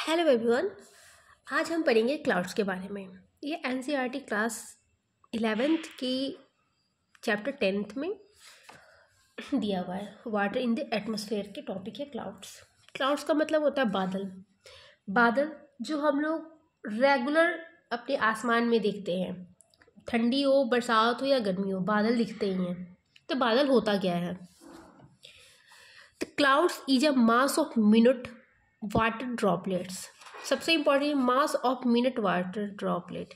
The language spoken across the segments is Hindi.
Hello everyone. आज हम पढ़ेंगे क्लाउड्स के बारे में। ये एनसीईआरटी क्लास 11th की चैप्टर 10th में दिया हुआ है। वाटर इन द एटमॉस्फेयर के टॉपिक है क्लाउड्स। क्लाउड्स का मतलब होता है बादल। बादल जो हम लोग रेगुलर अपने आसमान में देखते हैं, ठंडी हो, बरसात हो या गर्मी हो, बादल दिखते ही हैं। तो बादल होता क्या है? The clouds is a mass of minute water droplets. सबसे important, mass of minute water droplet.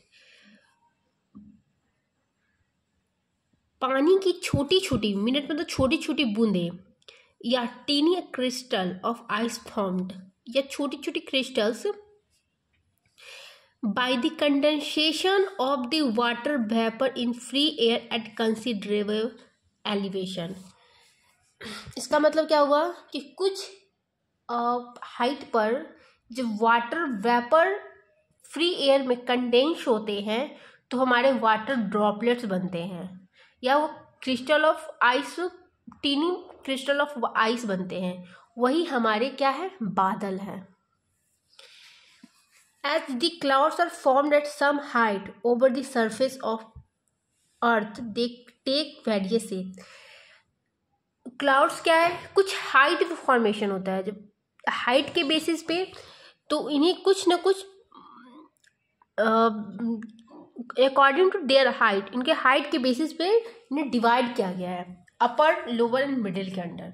पानी की छोटी छोटी, मिनट मतलब छोटी छोटी बूंदें, या tiny crystal of ice formed, या छोटी छोटी crystals by the condensation of the water vapour in free air at considerable elevation. इसका मतलब क्या हुआ कि कुछ हाइट पर जब वाटर वेपर फ्री एयर में कंडेंस होते हैं तो हमारे वाटर ड्रॉपलेट्स बनते हैं, या वो crystal of ice, tiny crystal of ice बनते हैं। वही हमारे क्या है? बादल है। As the clouds are formed at some height over the surface of earth they take various shape. Clouds क्या है? कुछ हाइट पे फॉर्मेशन होता है। जब हाइट के बेसिस पे तो इन्हें कुछ न कुछ अकॉर्डिंग टू देयर हाइट, इनके हाइट के बेसिस पे इन्हें डिवाइड किया गया है, अपर, लोअर एंड मिडिल के अंडर।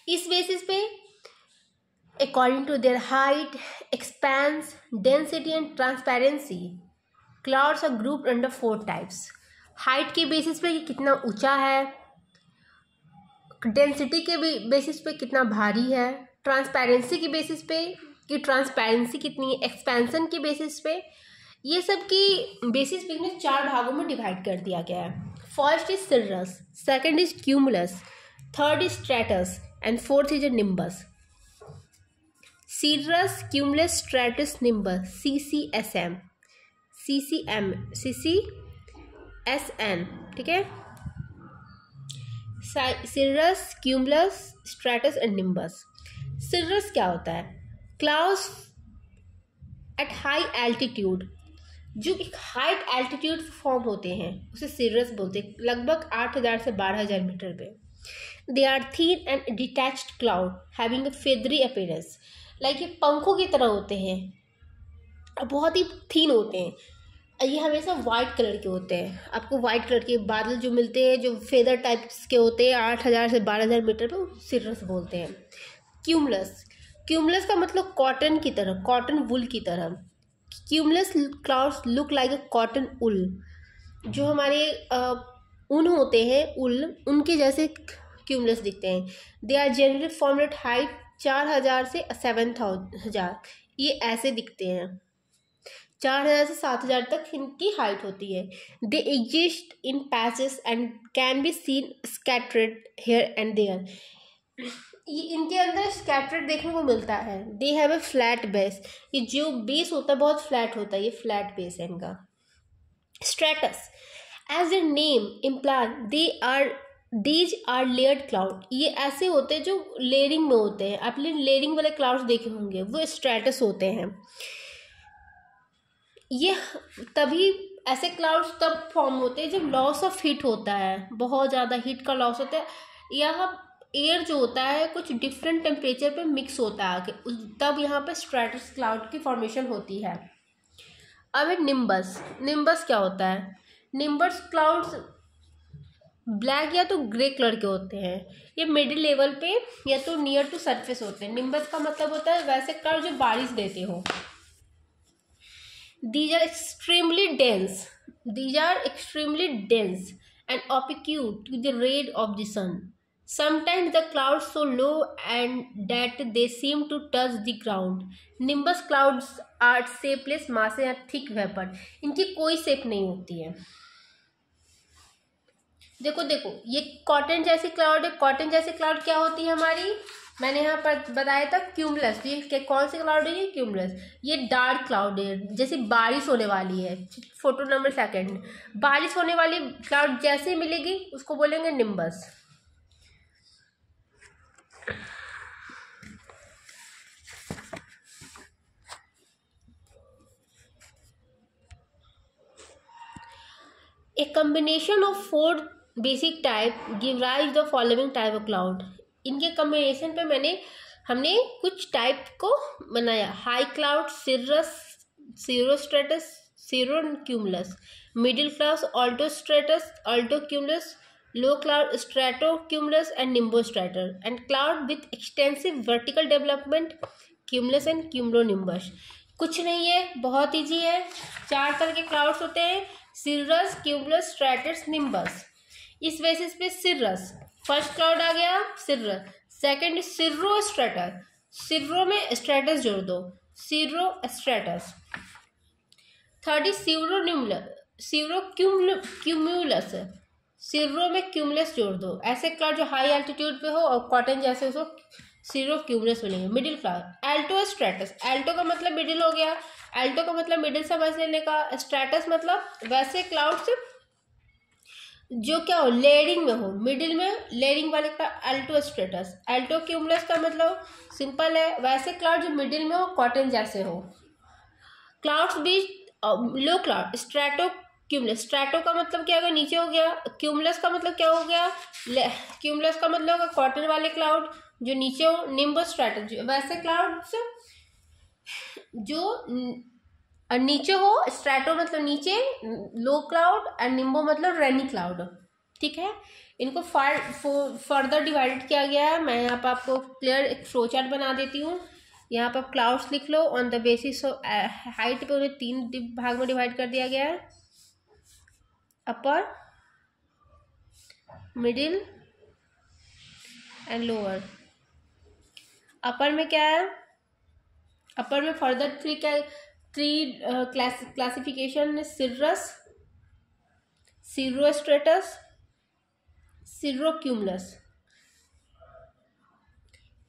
इस बेसिस पे according to their height, expanse, density and transparency, clouds are grouped under 4 types. Height के बेसिस पे कितना ऊंचा है, डेंसिटी के बेसिस पे कितना भारी है, ट्रांसपेरेंसी के बेसिस पे कि ट्रांसपेरेंसी कितनी है, एक्सपेंशन के बेसिस पे, ये सब की बेसिस पे इन्हें 4 भागों में डिवाइड कर दिया गया है। First is cirrus, second is cumulus, third is stratus and fourth is nimbus. Cirrus, cumulus, stratus, nimbus, CCSM, CCSN, ठीक है। Cirrus, cumulus, stratus and nimbus. Cirrus क्या होता है? क्लाउड्स एट हाई एल्टीट्यूड, जो एक हाइट एल्टीट्यूड फॉर्म होते हैं उसे सिरस बोलते हैं, लगभग 8000 से 12000 मीटर पे। They are thin and detached cloud having a feathery appearance. Like ये पंखों की तरह होते हैं, बहुत ही थिन होते हैं। ये हमेशा वाइट कलर के होते हैं। आपको वाइट कलर के बादल जो मिलते हैं, जो फेदर टाइप्स के होते हैं, 8000 से 12000 मीटर पे, सिरस बोलते हैं। क्यूमुलस, क्यूमुलस का मतलब कॉटन की तरह, कॉटन वुल की तरह। Cumulus clouds look like a cotton wool, जो हमारे ऊन होते हैं, उल, उनके जैसे क्यूमुलस दिखते हैं। They are generally formed at height 4000 से 7000, ये ऐसे दिखते हैं। 4000 से 7000 तक इनकी हाइट होती है। They exist in patches and can be seen scattered here and there. ये इनके अंदर स्कैटर्ड देखने को मिलता है। They have a flat base, ये जो बेस होता है बहुत फ्लैट होता है, ये फ्लैट बेस है इनका। Stratus, as their name imply, these are layered cloud, ये ऐसे होते हैं जो लेयरिंग में होते हैं। आपने लेयरिंग वाले क्लाउड्स देखे होंगे, वो स्ट्रेटस होते हैं। ये तभी, ऐसे क्लाउड्स तब फॉर्म होते हैं जब लॉस ऑफ हीट होता है, बहुत ज़्यादा हीट का लॉस होता है, या एयर जो होता है कुछ डिफरेंट टेम्परेचर पे मिक्स होता है आके, तब यहाँ पे स्ट्रेटस क्लाउड की फॉर्मेशन होती है। अब है निम्बस। निम्बस क्या होता है? निम्बस क्लाउड्स ब्लैक या तो ग्रे कलर के होते हैं, ये मिडिल लेवल पे या तो नियर टू सरफेस होते हैं। निम्बस का मतलब होता है वैसे क्लाउड जो बारिश देते हो। These are extremely dense and opaque to the rays of the sun. Sometimes the clouds so low and that they seem to touch the ground. Nimbus clouds are shapeless masses and thick vapor. इनकी कोई शेप नहीं होती है। देखो ये कॉटन जैसी क्लाउड है। कॉटन जैसी क्लाउड क्या होती है हमारी? मैंने यहाँ पर बताया था क्यूमुलस। ये कौन सी क्लाउड है? ये क्यूमुलस। ये डार्क क्लाउड है, जैसे बारिश होने वाली है। फोटो नंबर 2, बारिश होने वाली क्लाउड जैसे मिलेगी उसको बोलेंगे nimbus. A combination of 4 basic type give rise the following type of cloud. इनके कम्बिनेशन पे हमने कुछ टाइप को बनाया। High cloud, cirrus, cirrostratus, cirrocumulus. Middle class, altostratus, altocumulus. Low cloud, stratocumulus and nimbostratus. And cloud with extensive vertical development, cumulus and cumulonimbus. कुछ नहीं है, बहुत ईजी है। 4 तरह के क्लाउड्स होते हैं, सिरस, क्यूमुलस, स्ट्रेटस, निम्बस। इस बेसिस पे सिरस, फर्स्ट क्लाउड आ गया सिरस। सेकंड सिर्रो स्ट्रेटस, सिर्रो में स्ट्रेटस जोड़ दो, सिर्रो स्ट्रेटस। थर्ड इज सीरो क्यूमुलस, सिर्रो में क्यूमुलस जोड़ दो। ऐसे क्लाउड जो हाई एल्टीट्यूड पे हो और कॉटन जैसे हो, सीरो क्यूमुलस बनेंगे। मिडिल क्लाउड एल्टो स्ट्रेटस, एल्टो का मतलब मिडिल हो गया, एल्टो का मतलब मिडिल समझ लेने का। स्ट्रेटस मतलब वैसे क्लाउड्स जो क्या हो, लेयरिंग में हो, मिडिल में लेयरिंग वाले का एल्टो स्ट्रेटस। एल्टो क्यूमुलस का मतलब सिंपल है, वैसे क्लाउड जो मिडिल में हो, कॉटन जैसे हो। क्लाउड्स बीच लो क्लाउड, स्ट्रेटो क्यूमुलस। स्ट्रेटो का मतलब क्या होगा, नीचे हो गया। क्यूमुलस का मतलब क्या हो गया, क्यूमुलस का मतलब होगा कॉटन वाले क्लाउड जो नीचे हो। निम्बो स्ट्रेटस वैसे क्लाउड्स जो नीचे हो, स्ट्रेटो मतलब नीचे, लो क्लाउड, एंड निम्बो मतलब रेनी क्लाउड। ठीक है, इनको फर्दर डिवाइडेड किया गया है। मैं यहाँ पर आपको क्लियर एक फ्लो चार्ट बना देती हूँ। यहाँ पर क्लाउड्स लिख लो on the basis of height पे उन्हें 3 भाग में डिवाइड कर दिया गया है, अपर, मिडिल एंड लोअर। अपर में क्या है, अपर में फर्दर 3 क्लासिफिकेशन, सिरस, सीरोस्ट्रेटस, सीरोक्यूमुलस।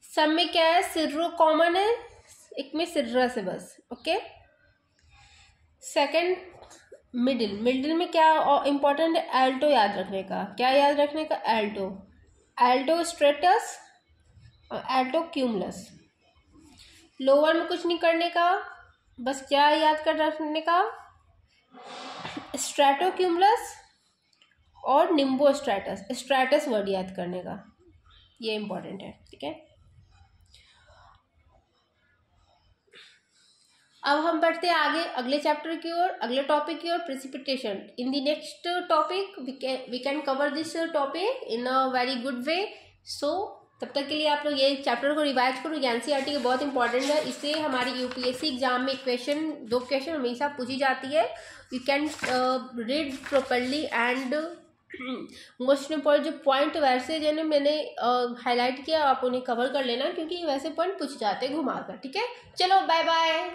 सब में क्या है, सिर्रो कॉमन है, एक में सिरस है बस। ओके, सेकंड मिडिल, मिडिल में क्या इंपॉर्टेंट है, एल्टो याद रखने का। क्या याद रखने का, एल्टो, एल्टो स्ट्रेटस और एल्टो क्यूमुलस। लोअर में कुछ नहीं करने का, बस क्या याद कर रखने का, स्ट्रेटोक्यूमुलस और निम्बो स्ट्रेटस। स्ट्रेटस वर्ड याद करने का, ये इंपॉर्टेंट है। ठीक है, अब हम बढ़ते हैं आगे अगले चैप्टर की ओर, अगले टॉपिक की ओर, precipitation. In the next topic we can cover this topic in a very good way. So तब तक के लिए आप लोग ये चैप्टर को रिवाइज करो। एनसीईआरटी के बहुत इंपॉर्टेंट है, इससे हमारी यूपीएससी एग्जाम में दो क्वेश्चन हमेशा पूछी जाती है। You can read properly and most important जो पॉइंट वैसे जो मैंने हाईलाइट किया, आप उन्हें कवर कर लेना, क्योंकि वैसे पॉइंट पूछ जाते हैं घुमाकर। ठीक है, चलो बाय बाय।